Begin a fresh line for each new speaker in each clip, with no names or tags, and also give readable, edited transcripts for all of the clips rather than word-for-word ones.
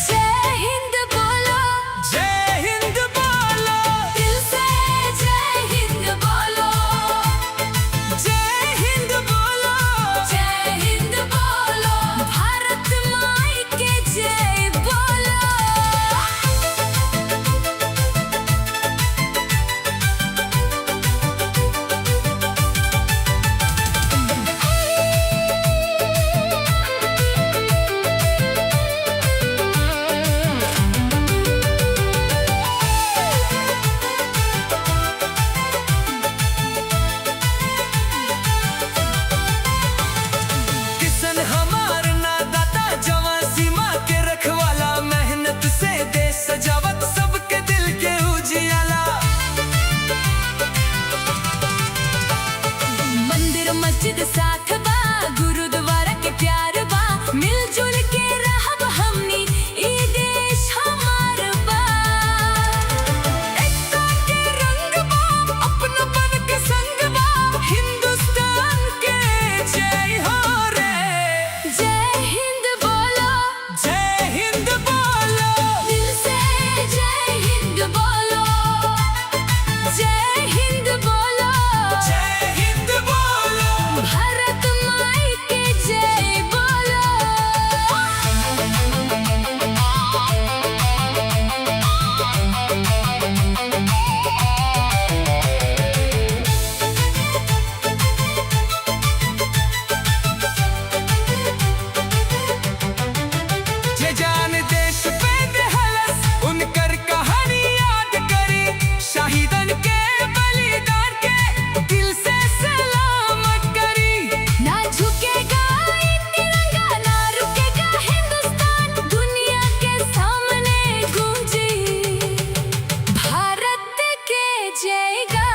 जय हिंद बोलो,
जय हिंद बोलो,
दिल से जय हिंद बोलो,
जय हिंद बोलो,
जय हिंद बोलो, भारत माई के जय बोलो।
किसन हमार नादाता जवां सीमा के रखवाला, मेहनत से देश सजावत सबके दिल के उजियाला।
मंदिर मस्जिद साथ बा, गुरुद्वारा के प्यार बा, मिलजुल के रहब हमनी, ई देश हमार बा। एकता के रंग बा, अपनापन के संग बा,
हिंदुस्तान के जय हो रे,
जय हिंद बोलो,
जय हिंद बोलो,
दिल से जय हिंद बोलो, जय हिंद बोलो,
जय हिंद बोलो।
भारत माई के जय बोलो।
जे जान देश पे दहलस, उनकर कहानी याद करी, शहीदन के बलिदान के दिल से सलाम करी।
ना झुकेगा ये तिरंगा, ना रुकेगा हिंदुस्तान, दुनिया के सामने गूंजी भारत के जयगान।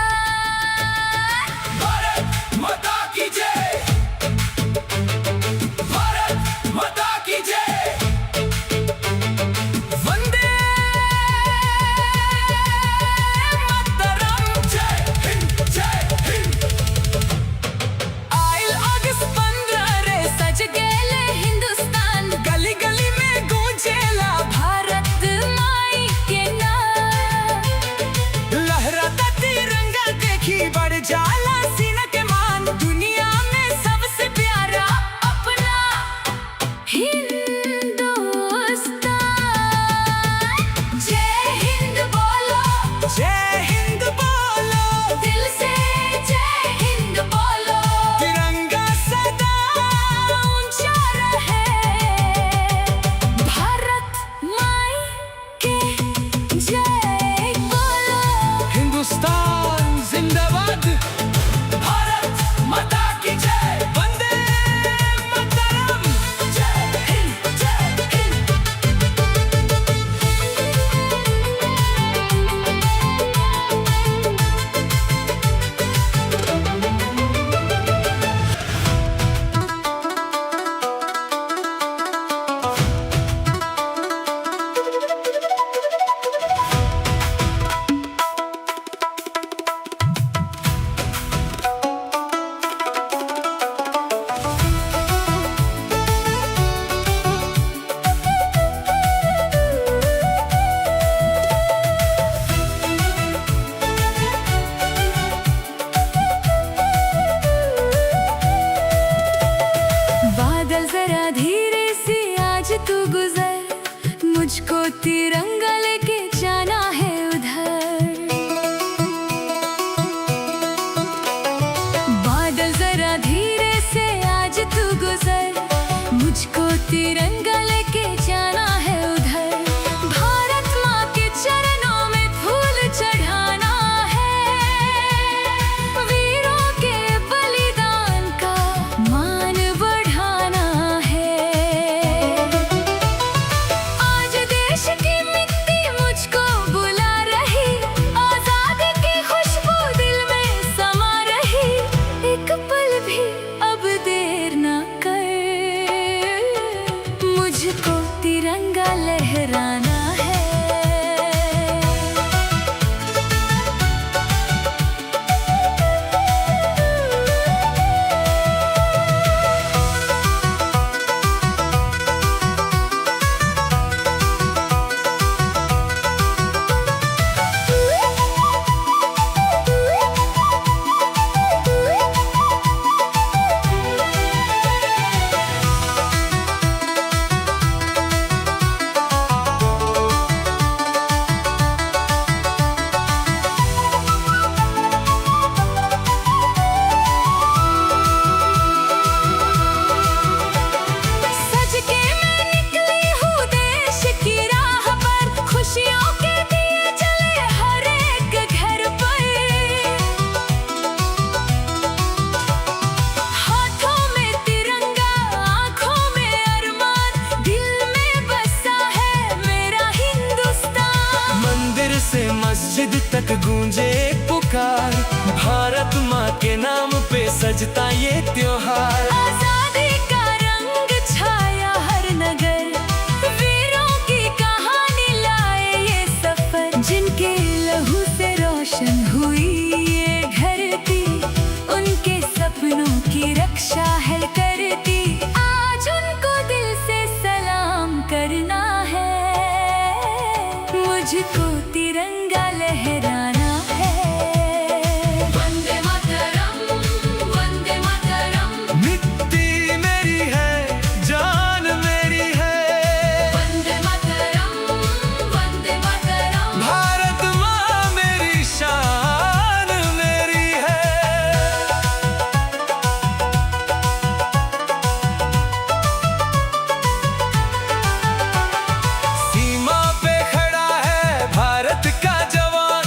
भारत माता की जय, भारत माता की जय, वंदे मातरम, जय हिंद, जय हिंद।
आइल अगस्त 15 रे, सज गेले हिंदुस्तान,
गली गली में गूंजेला
भारत माई के नाम।
लहराता तिरंगा देखी बढ़ जाला सीना के मान, दुनिया में सबसे प्यारा
अपना हिंदुस्तान। जय हिंद बोलो,
जय हिंद बोलो,
दिल से जय हिंद बोलो,
तिरंगा सदा
ऊंचा रहे, भारत माई के जय बोलो।
हिंदुस्तान जिंदाबाद, भारत माता की जय, वंदे मातरम, जय हिंद, जय हिंद।
बादल जरा धीरे से आज तू गुजर, मुझको तिरंगा लेके जाना है उधर। बादल जरा धीरे से आज तू गुजर, मुझको तिरंगा लेके जाना है उधर। भारत माँ के चरणों में फूल चढ़ाना है, वीरों के बलिदान का मान बढ़ाना है। आज देश की मिट्टी
मस्जिद तक गूंजे पुकार, भारत माँ के नाम पे सजता ये त्योहार।
आजादी का रंग छाया हर नगर, वीरों की कहानी लाए ये सफर, जिनके लहू से रोशन हुई ये धरती, उनके सपनों की रक्षा है करती। आज उनको दिल से सलाम करना है, मुझको तिरंगा लहराना है। वंदे मातरम, वंदे मातरम।
मिट्टी मेरी है, जान मेरी है।
वंदे मातरम, वंदे मातरम।
भारत माँ मेरी शान मेरी है। सीमा पे खड़ा है भारत का जवान,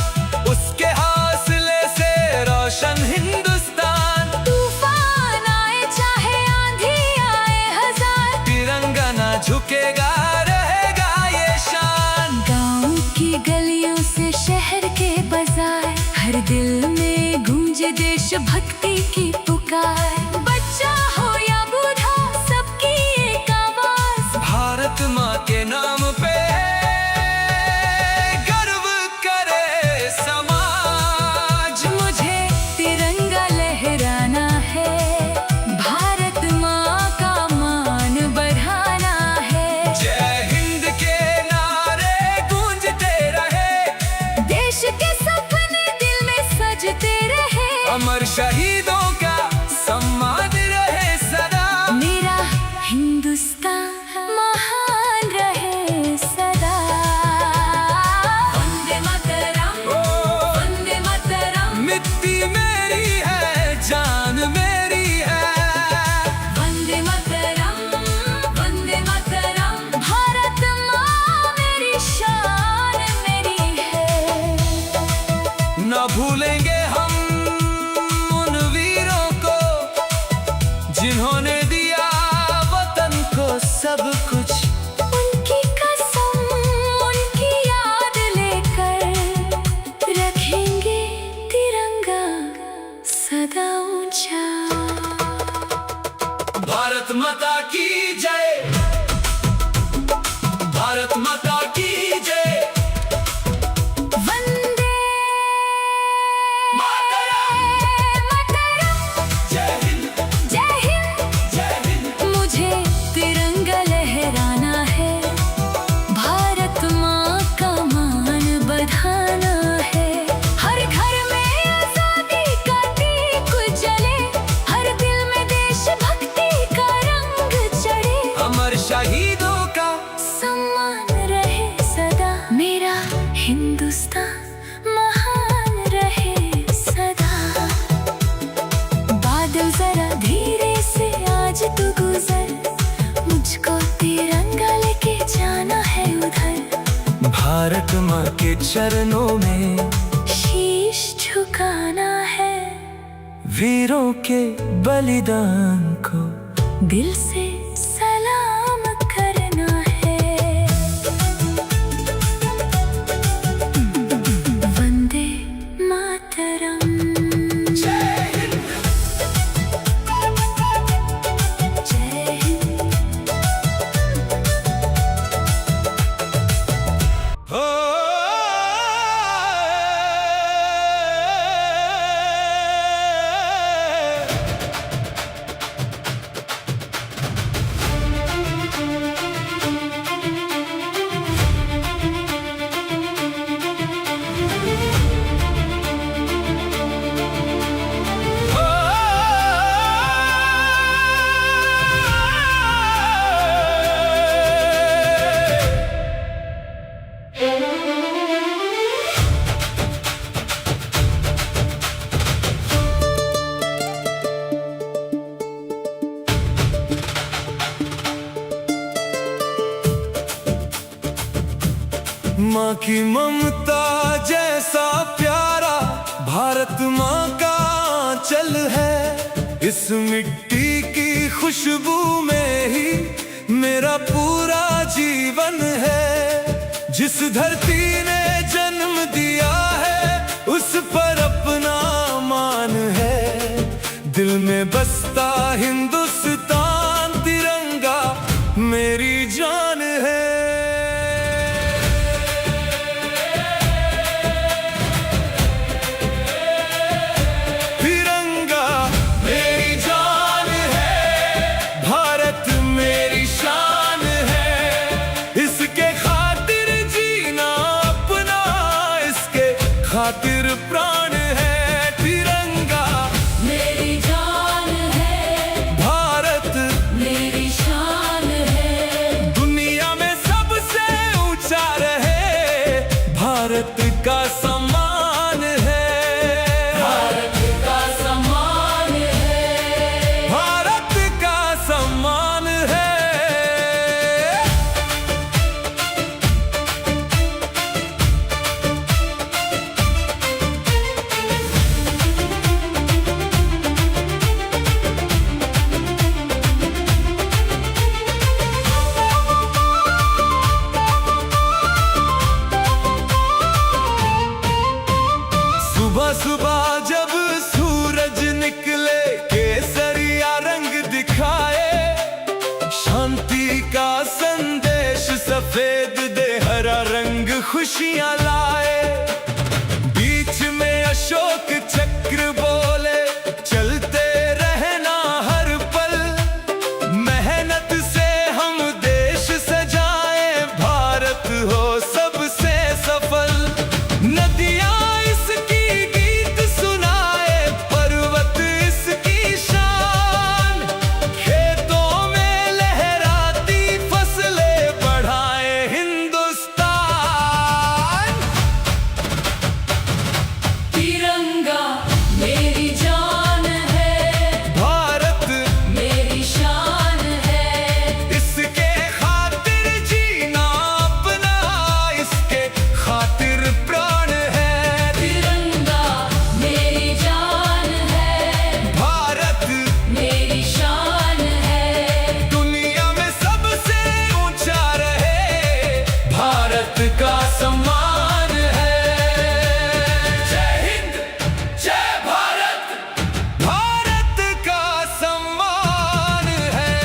उसके हौसले से रोशन हिंदुस्तान।
तूफान आए चाहे आंधी आए हजार,
तिरंगा ना झुकेगा, रहेगा ये शान।
गाँव की गलियों से शहर के बाजार, हर दिल में गूंजे देशभक्ति की पुकार। बच्चा हो या बूढ़ा सबकी एक आवाज,
भारत माँ के नाम पे गर्व करे समाज।
मुझे तिरंगा लहराना है, भारत माँ का मान बढ़ाना है।
जय हिंद के नारे गूंजते रहे,
देश के सपने दिल में सजते रहे।
अमर शहीदों का सम्मान रहे सदा।
मेरा हिंदुस्तान महान रहे सदा। वंदे मातरम, वंदे मातरम।
मिट्टी मेरी है, जान मेरी है।
वंदे मातरम, वंदे मातरम। भारत माँ मेरी शान मेरी है।
न भूलेंगे हम उन वीरों को, जिन्होंने दिया वतन को सब कुछ।
उनकी कसम, उनकी याद लेकर रखेंगे तिरंगा सदा ऊंचा।
भारत माता की जय, भारत माता की जय।
वंदे
मातरम।
मातरम।
जय हिंद,
जय हिंद।
जय हिंद।
मुझे तिरंगा लहराना है, भारत माँ का मान बढ़ाना है। हर घर में आजादी का दीप जले, हर दिल में देशभक्ति का रंग चढ़े।
अमर शहीदों का
सम्मान रहे सदा, मेरा हिंदुस्तान महान रहे सदा। बादल जरा धीरे से आज तू गुजर, मुझको तिरंगा लेके जाना है उधर।
भारत माँ के चरणों में
शीश झुकाना है,
वीरों के बलिदान को
दिल से सलाम करना है। वंदे मातरम।
जय हिंद।
जय हिंद।
हो माँ की ममता जैसा प्यारा भारत माँ का आंचल है। इस मिट्टी की खुशबू में ही मेरा पूरा जीवन है। जिस धरती ने जन्म दिया उस पर अपना मान है, दिल में बसता हिंदुस्तान तिरंगा मेरी जान है। तिरंगा मेरी जान है, भारत मेरी शान है, इसके खातिर जीना अपना, इसके खातिर प्राण है। तिरंगा
मेरी जान है,
भारत
मेरी शान है,
दुनिया में सबसे ऊंचा रहे, भारत का सम्मान है।
भारत का सम्मान है,
भारत का सम्मान है। सुबह सुबह जब सूरज निकले, केसरिया रंग दिखाए, शांति का संदेश सफेद दे हरा रंग खुशियां लाए। बीच में अशोक चक्र बोले, चलते रहना हर पल, मेहनत से हम देश सजाए, भारत हो सबसे सफल। नदियां इसकी गीत सुनाए, पर्वत इसकी शान, खेतों में लहराती फसलें बढ़ाए हिंदुस्तान।
तिरंगा मेरी जान है,
भारत
मेरी शान है,
इसके खातिर जीना अपना, इसके खातिर प्राण है।
तिरंगा मेरी जान है,
भारत
मेरी शान है,
दुनिया में सबसे ऊंचा रहे, भारत का सम्मान है। जय हिंद, जय भारत, भारत का सम्मान है।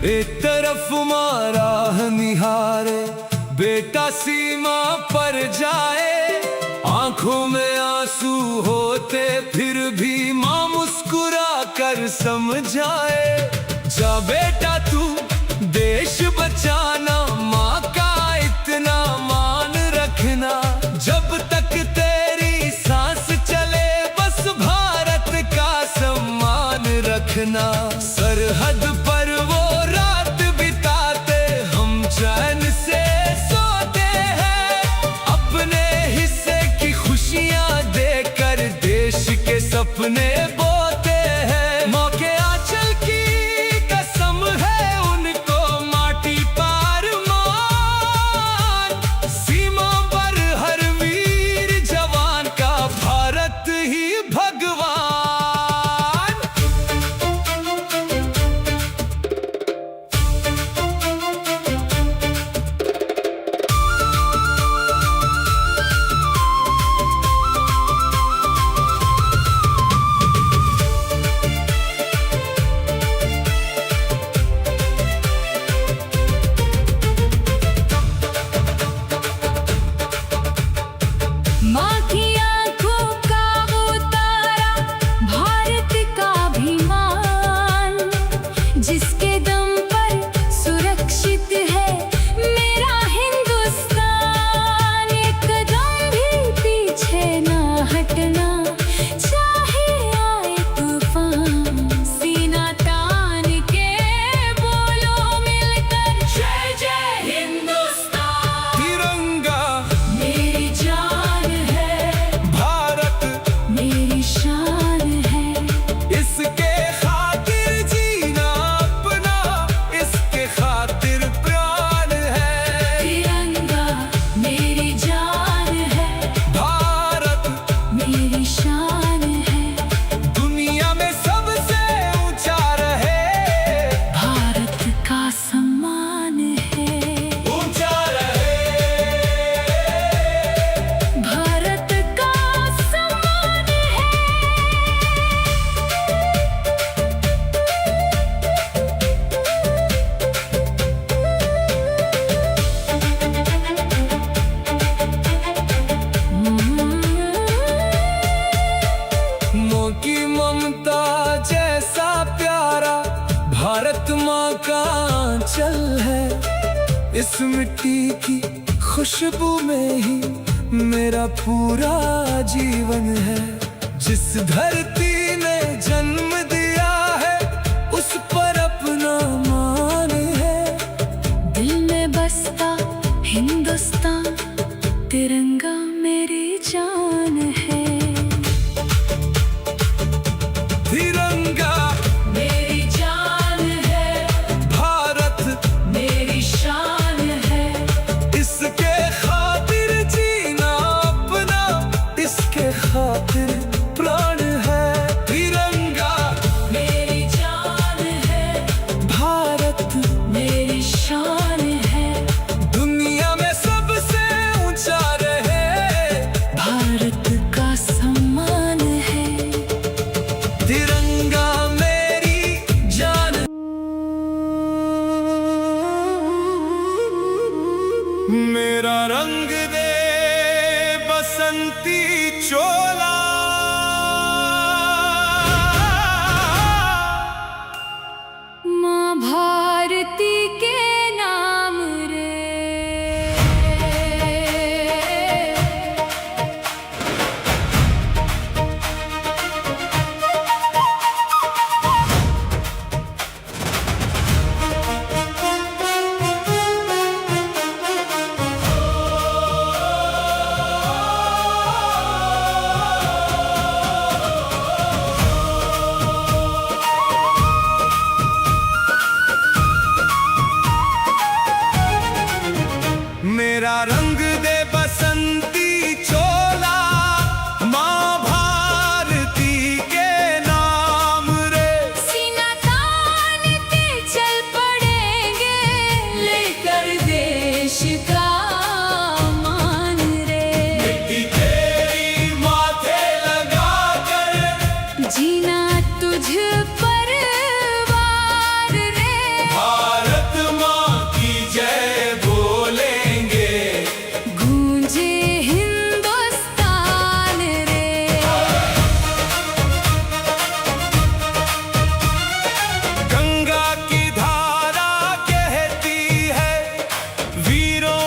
एक तरफ मारा निहारे, बेटा सीमा पर जाए, आंखों में आंसू होते फिर भी माँ मुस्कुरा कर समझाए। जा बेटा तू देश बचाना, माँ का इतना मान रखना, जब तक तेरी सांस चले बस भारत का सम्मान रखना। सरहद पर वो रात बिताते, हम चैन से सोते हैं, अपने हिस्से की खुशियां देकर देश के सपने बोते हैं। माँ के आंचल की कसम है, उनको माटी पाए इस मिट्टी की खुशबू में ही मेरा पूरा जीवन है। जिस धरती ने जन्म दिया है उस पर अपना मान है।
दिल में बसता हिंदुस्तान, तिरंगा मेरी जान है।
तिरंगा
मेरी जान है,
भारत
मेरी शान है।
इसके खातिर जीना अपना, इसके खातिर प्राण है। तिरंगा
मेरी जान है,
भारत
मेरी शान है।
दुनिया में सबसे ऊंचा रहे,
भारत का सम्मान है।
तिरंगा मेरी जान। मेरा रंग दे बसंती चोला,
माँ भारती के नाम रे।
मेरा रंग दे बसंती चोला, माँ भारती के नाम रे।
सीना तान के चल पड़ेंगे, लेकर देश का मान रे।
मिट्टी तेरी माथे लगा कर,
जीना तुझ पर वार रे।
भारत माँ की जय बोलेंगे।
गूंजे हिंदुस्तान रे।
गंगा की धारा कहती है वीरों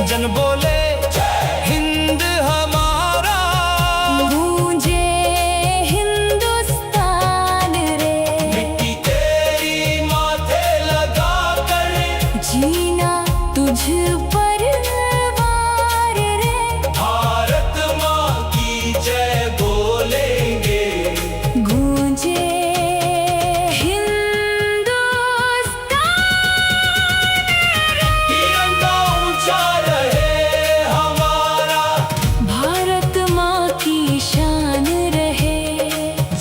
जन बोले हिंद हमारा।
गूंजे हिंदुस्तान रे,
मिट्टी तेरी माथे लगा कर
जीना तुझ पर वार रे।
भारत माँ की जय बोलेंगे।
गूंजे हिंदुस्तान रे,
तिरंगा ऊंचा रहे हमारा,
भारत माँ की शान रहे।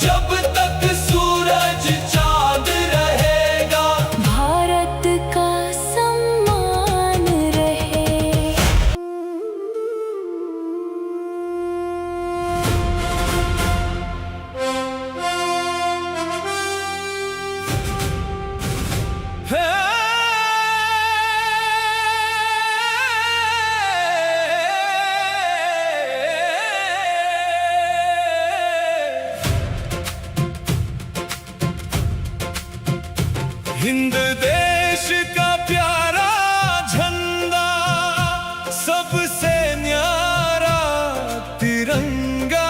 जब तक सूरज चांद रहेगा।
भारत का सम्मान रहे।
हिंद देश का प्यारा झंडा, सबसे न्यारा तिरंगा।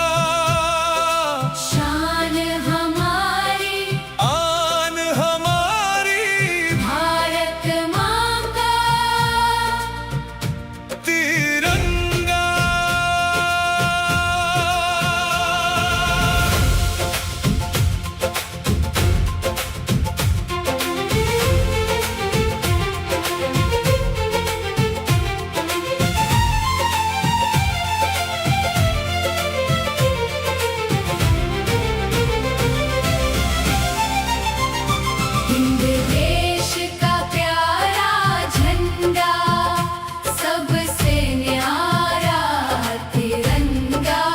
शान हमारी,
आन हमारी,
भारत माँ का
तिरंगा।
हिंद देश का प्यारा झंडा, सबसे न्यारा तिरंगा।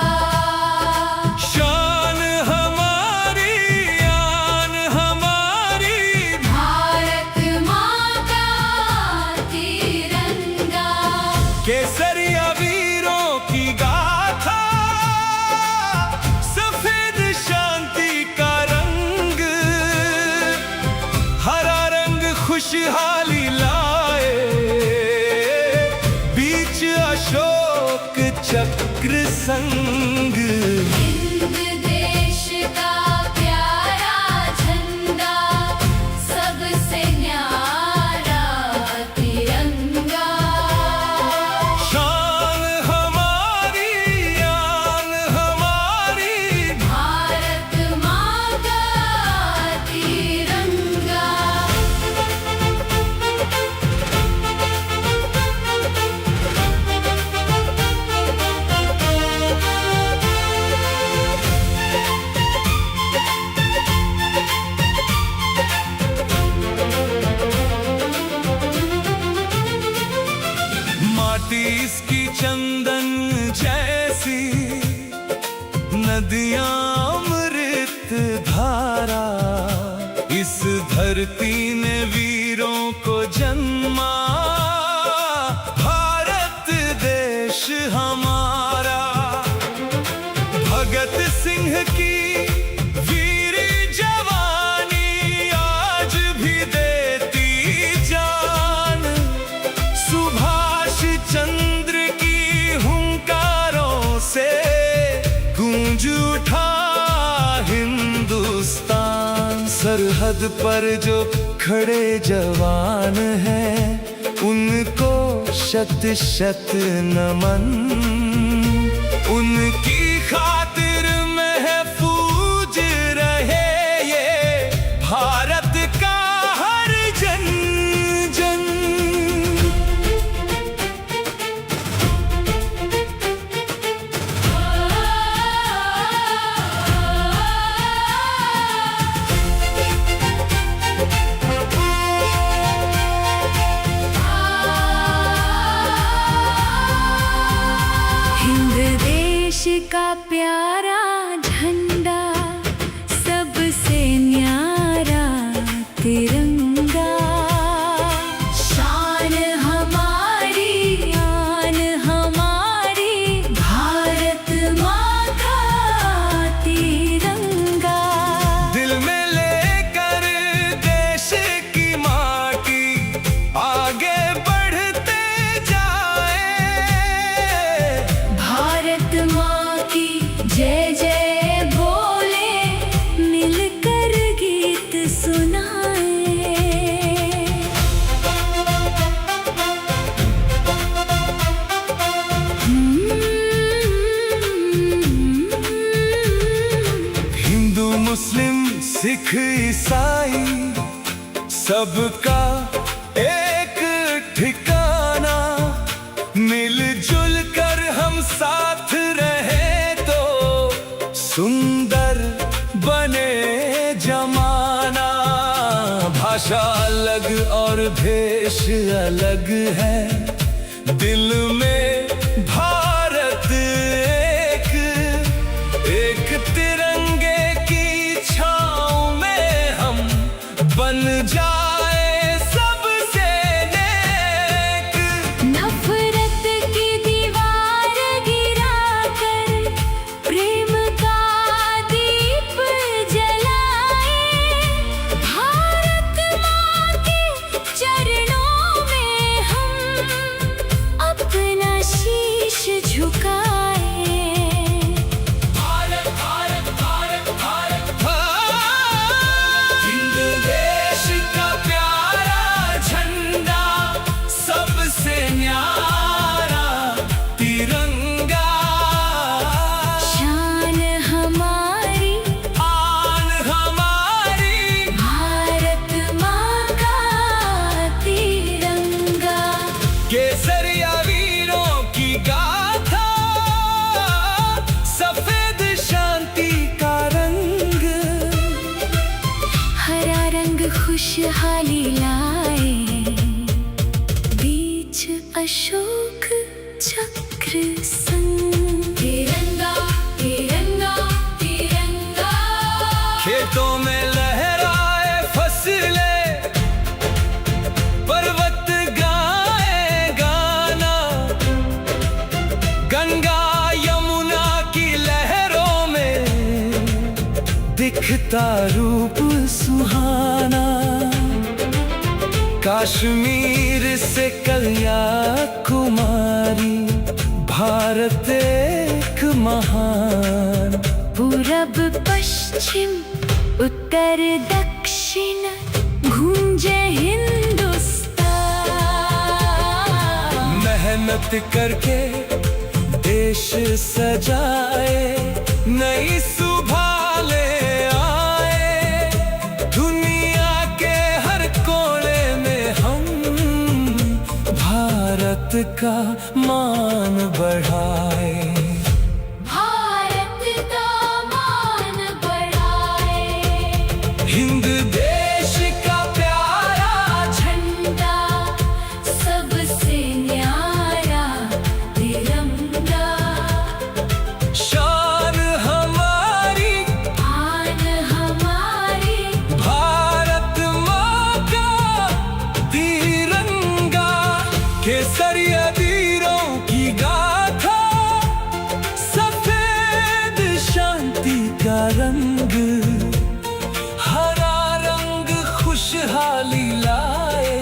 शान हमारी, आन हमारी,
भारत माँ का तिरंगा।
केसरिया वीरों की गाथा, सफेद शांति का रंग, हरा रंग खुशहाली लाए, बीच अशोक चक्र संग।
हिंद देश का प्यारा झंडा, सबसे न्यारा तिरंगा।
शान हमारी, आन हमारी,
भारत माँ का तिरंगा।
माटी इसकी चंदन जैसी, नदियां अमृत धारा। इस धरती ने वीरों को जन्मा, भारत देश हमारा। भगत सिंह की वीर जवानी आज भी देती जान। सुभाष चंद्र की हुंकारों से गूंज उठा हिंदुस्तान। सरहद पर जो खड़े जवान हैं, उनको शत शत नमन। उनकी खातिर महफूज रहे ये भारत का हर जन जन।
हिंद देश का प्यारा
सबका एक ठिकाना, मिलजुल कर हम साथ रहे तो सुंदर बने जमाना। भाषा अलग और भेष अलग है, दिल में भारत एक, एक तिरंगे की छाँव में हम बन जाए सबसे नेक।
नफरत की दीवार गिराकर प्रेम का दीप जलाए, भारत माँ के चरणों में हम अपना शीश झुकाए।
भारत भारत भारत भारत, हिंद देश का प्यारा झंडा, सबसे न्यारा तिरंगा।
शान हमारी,
आन हमारी,
भारत माँ का तिरंगा।
केसरिया वीरों की गाथा, सफेद शांति का रंग।
हरा रंग खुशहाली लाए, बीच अशोक चक्र संग। तिरंगा तिरंगा तिरंगा,
खेतों में लहराए फसलें, पर्वत गाए गाना। गंगा यमुना की लहरों में दिखता रूप सुहाना। कश्मीर से कन्याकुमारी, भारत एक महान।
पूरब पश्चिम उत्तर दक्षिण गूंजे हिंदुस्तान।
मेहनत करके देश सजाए, नई सुबह ले आए। दुनिया के हर कोने में हम भारत का मान बढ़ाए।
भारत का मान बढ़ाए,
हिंद देश का प्यारा
झंडा, सबसे न्यारा तिरंगा।
शान हमारी,
आन हमारी,
भारत माँ का तिरंगा। केसरिया वीरों की गाथा, सफेद शांति का रंग। हरा रंग खुशहाली लाए।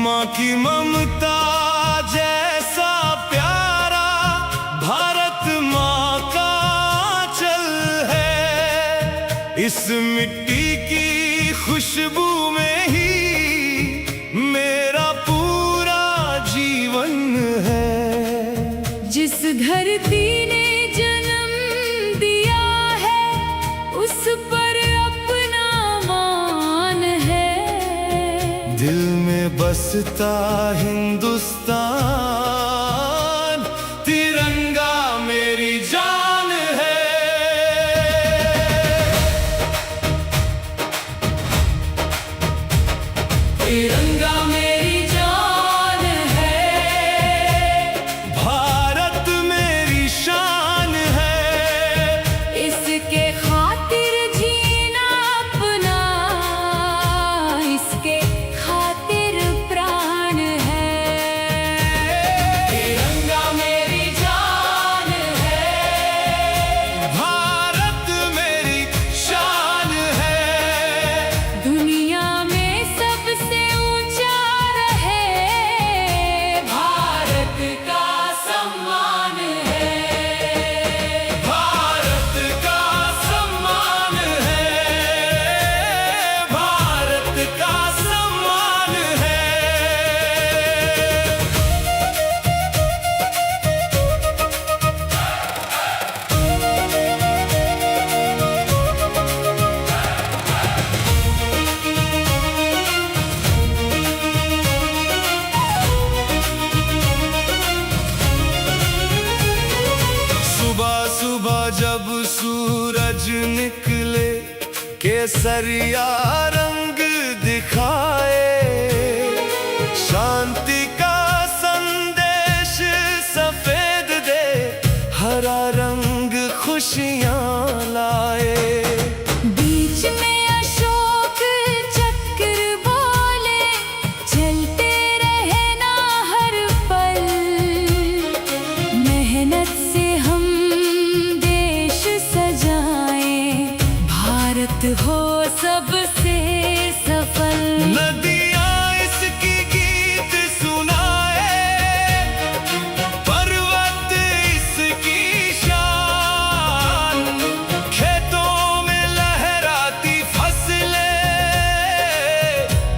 माँ की ममता जैसा प्यारा भारत माँ का आंचल है। इस मिट्टी की खुशबू में ही
धरती ने जन्म दिया है, उस पर अपना मान है।
दिल में बसता हिंदुस्तान, तिरंगा मेरी जान है। तिरंगा मेरी जान है, भारत मेरी शान है।
इसके खातिर जीना अपना, इसके खातिर प्राण है।
तिरंगा मेरी जान है, भारत मेरी शान है।
दुनिया में सबसे ऊंचा रहे, भारत का सम्मान है।
भारत का सम्मान है, भारत का सम्मान है। सुबह सुबह जब सूरज निकले, केसरिया रंग दिखाए। शांति का संदेश सफेद दे, हरा रंग खुशियां लाए।
बीच में अशोक चक्र बोले, चलते रहना हर पल। मेहनत से हम देश सजाएं, भारत हो सबसे सफल।
नदियाँ इसकी गीत सुनाए, पर्वत इसकी शान। खेतों में लहराती फसलें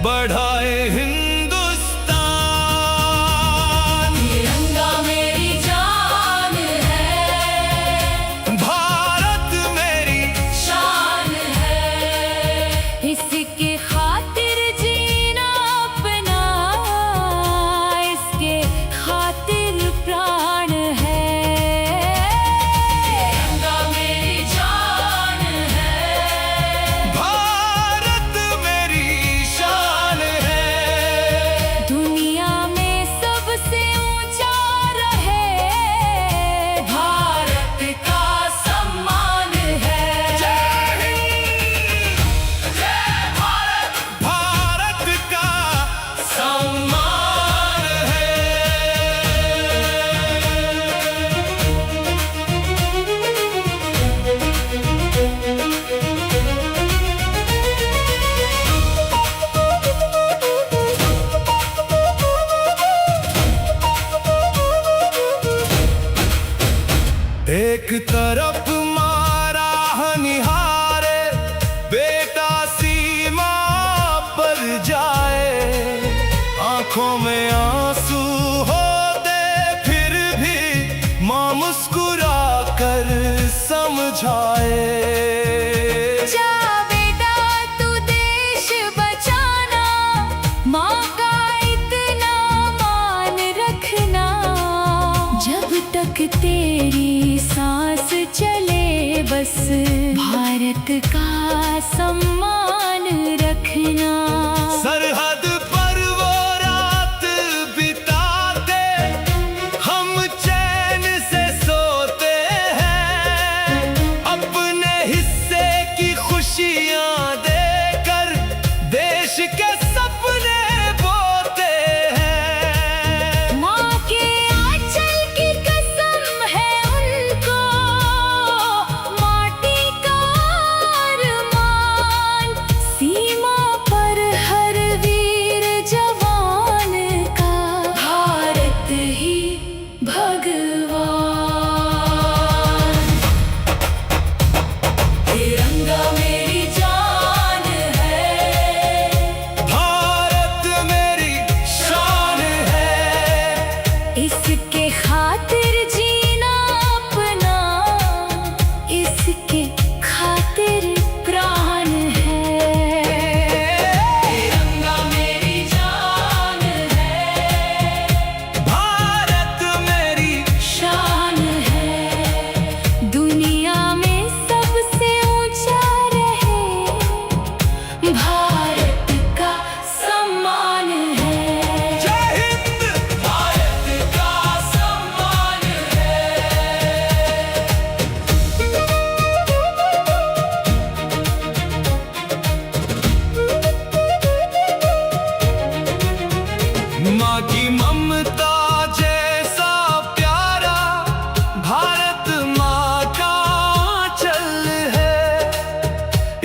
बढ़ाए हिंदुस्तान।
तिरंगा मेरी जान है,
भारत मेरी
शान है। इसके खातिर जीना अपना, इसके खातिर प्राण है। तिरंगा मेरी जान है,
भारत मेरी शान है।
दुनिया में सबसे ऊंचा रहे, भारत का सम्मान है।
भारत का सम्मान है। एक तरफ मारा निहारे, बेटा सीमा पर जाए। आंखों में आंसू होते फिर भी मुस्कुरा कर समझाए।
जा बेटा तू देश बचाना, माँ का इतना मान रखना। जब तक तेरी सांस चले बस भारत का सम्मान रखना।
सरहद पर वो रात बिताते, हम चैन से सोते हैं। अपने हिस्से की खुशियां देकर देश के सपने बोते हैं।
माँ के आंचल की कसम है उनको, माटी का अरमान। सीमा पर हर वीर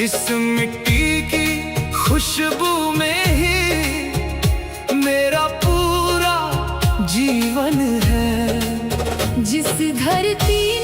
इस मिट्टी की खुशबू में ही मेरा पूरा जीवन है।
जिस धरती